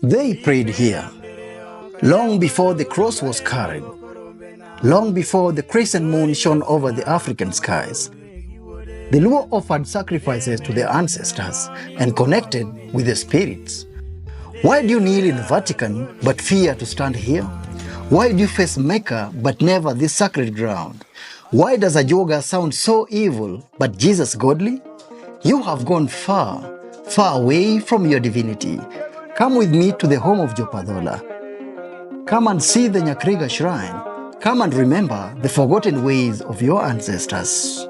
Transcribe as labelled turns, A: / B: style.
A: They prayed here, long before the cross was carried, long before the crescent moon shone over the African skies. The Luo offered sacrifices to their ancestors and connected with the spirits. Why do you kneel in the Vatican but fear to stand here? Why do you face Mecca but never this sacred ground? Why does a yoga sound so evil but Jesus godly? You have gone far, far away from your divinity. Come with me to the home of Jopadola. Come and see the NYAKIRIGA shrine. Come and remember the forgotten ways of your ancestors.